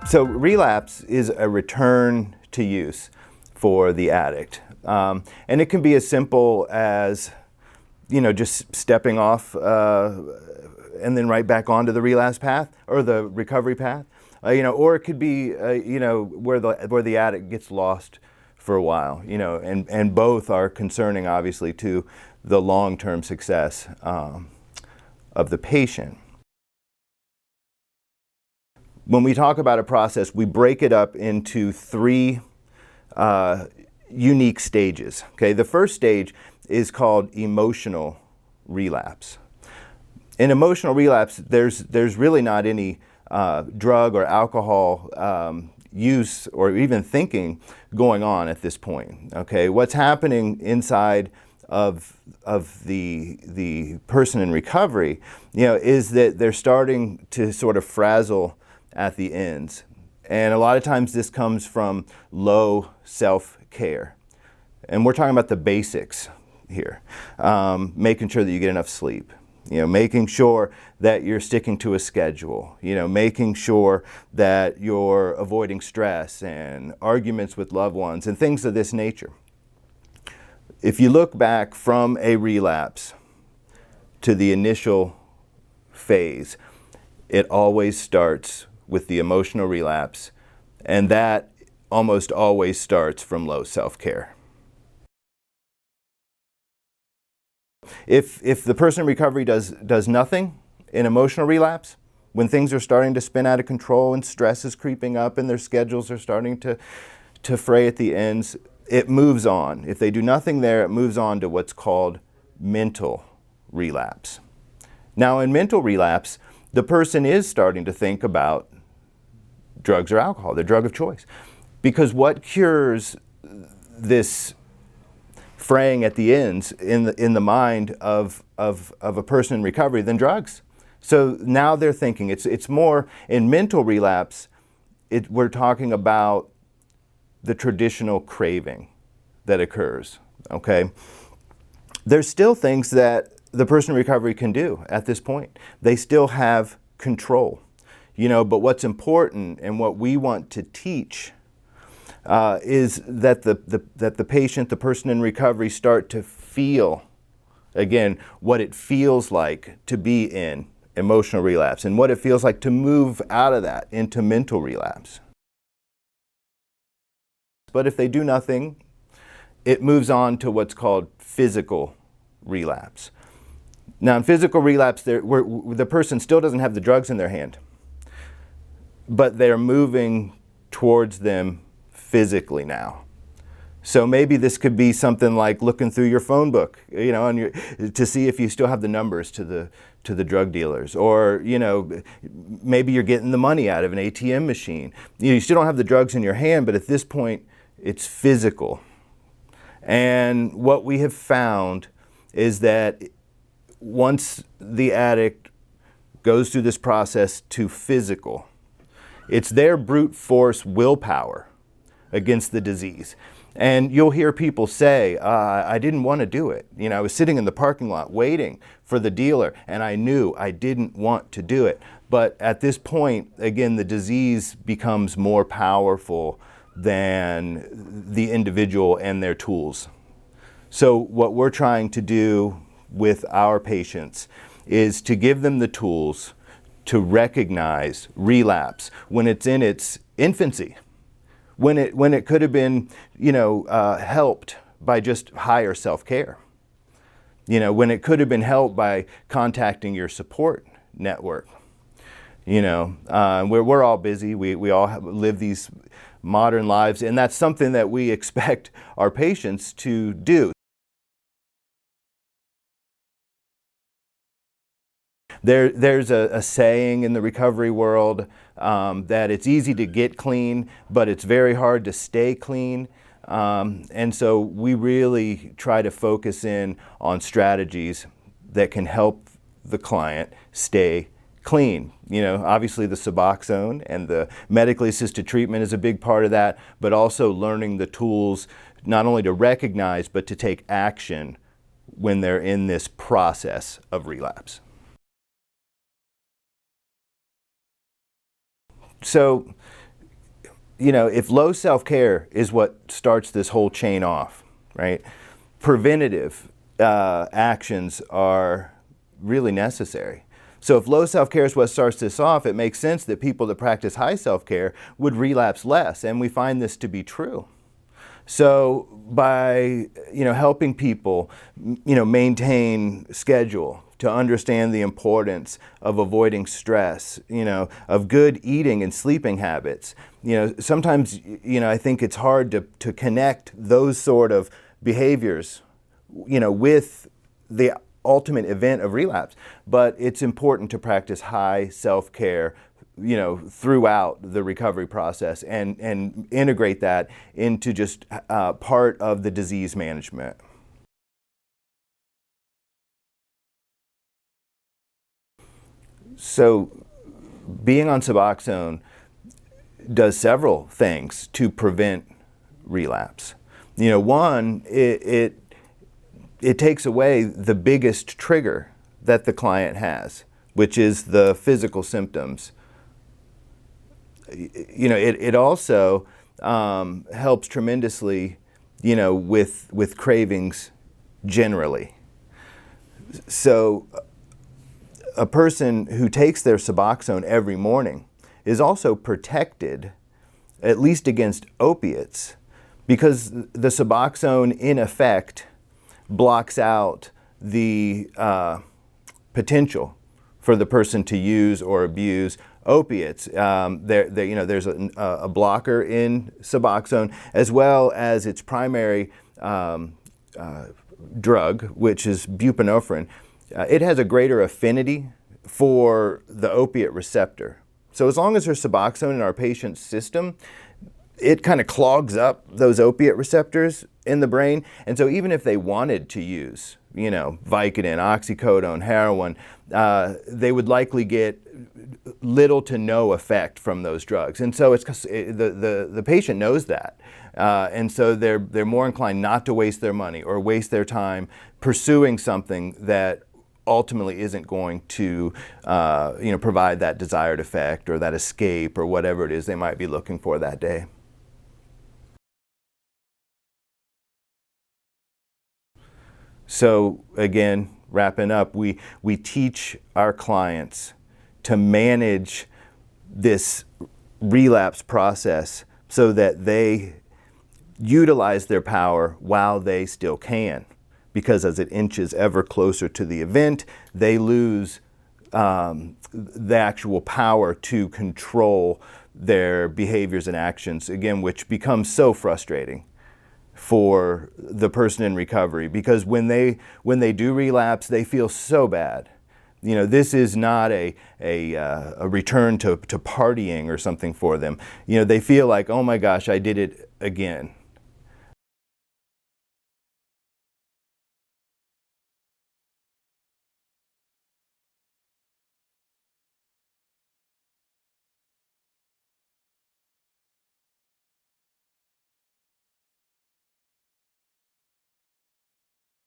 So relapse is a return to use for the addict. And it can be as simple as, just stepping off and then right back onto the relapse path or the recovery path. Or it could be, where the addict gets lost for a while, and both are concerning, obviously, to the long-term success of the patient. When we talk about a process, we break it up into three unique stages. Okay, the first stage is called emotional relapse. In emotional relapse, there's really not any drug or alcohol use or even thinking going on at this point. Okay, what's happening inside of the person in recovery, is that they're starting to sort of frazzle at the ends. And a lot of times this comes from low self-care. And we're talking about the basics here. Making sure that you get enough sleep. Making sure that you're sticking to a schedule. Making sure that you're avoiding stress and arguments with loved ones and things of this nature. If you look back from a relapse to the initial phase, it always starts with the emotional relapse, and that almost always starts from low self-care. If the person in recovery does nothing in emotional relapse, when things are starting to spin out of control and stress is creeping up and their schedules are starting to fray at the ends, it moves on. If they do nothing there, it moves on to what's called mental relapse. Now, in mental relapse, the person is starting to think about drugs or alcohol, their drug of choice. Because what cures this fraying at the ends in the mind of a person in recovery than drugs? So now they're thinking, it's more, in mental relapse, we're talking about the traditional craving that occurs, okay? There's still things that the person in recovery can do at this point. They still have control, but what's important and what we want to teach is that the patient, the person in recovery, start to feel, again, what it feels like to be in emotional relapse and what it feels like to move out of that into mental relapse. But if they do nothing, it moves on to what's called physical relapse. Now, in physical relapse, the person still doesn't have the drugs in their hand, but they're moving towards them physically now. So maybe this could be something like looking through your phone book, to see if you still have the numbers to the drug dealers, or maybe you're getting the money out of an ATM machine. You still don't have the drugs in your hand, but at this point, it's physical. And what we have found is that once the addict goes through this process to physical, it's their brute force willpower against the disease. And you'll hear people say, I didn't want to do it. I was sitting in the parking lot waiting for the dealer, and I knew I didn't want to do it. But at this point, again, the disease becomes more powerful than the individual and their tools. So what we're trying to do with our patients is to give them the tools to recognize relapse when it's in its infancy, when it could have been, helped by just higher self-care, when it could have been helped by contacting your support network. We're all busy. We all live these modern lives, and that's something that we expect our patients to do. There's a saying in the recovery world that it's easy to get clean, but it's very hard to stay clean. And so we really try to focus in on strategies that can help the client stay clean. Obviously the Suboxone and the medically assisted treatment is a big part of that, but also learning the tools not only to recognize but to take action when they're in this process of relapse. So, if low self-care is what starts this whole chain off, right? Preventative actions are really necessary. So if low self-care is what starts this off, it makes sense that people that practice high self-care would relapse less, and we find this to be true. So by helping people maintain schedule, to understand the importance of avoiding stress, of good eating and sleeping habits. Sometimes I think it's hard to connect those sort of behaviors with the ultimate event of relapse, but it's important to practice high self-care throughout the recovery process and integrate that into just part of the disease management. So being on Suboxone does several things to prevent relapse. One, it takes away the biggest trigger that the client has, which is the physical symptoms. It also helps tremendously, with cravings generally. So a person who takes their Suboxone every morning is also protected, at least against opiates, because the Suboxone, in effect, blocks out the potential for the person to use or abuse opiates. There's a blocker in Suboxone, as well as its primary drug, which is buprenorphine. It has a greater affinity for the opiate receptor. So as long as there's Suboxone in our patient's system, it kind of clogs up those opiate receptors in the brain. And so even if they wanted to use, Vicodin, oxycodone, heroin, they would likely get little to no effect from those drugs. And so the patient knows that. And so they're more inclined not to waste their money or waste their time pursuing something that ultimately isn't going to provide that desired effect or that escape or whatever it is they might be looking for that day. So again, wrapping up, we teach our clients to manage this relapse process so that they utilize their power while they still can. Because as it inches ever closer to the event, they lose the actual power to control their behaviors and actions, again, which becomes so frustrating for the person in recovery, because when they do relapse, they feel so bad. This is not a return to partying or something for them. They feel like, oh my gosh, I did it again.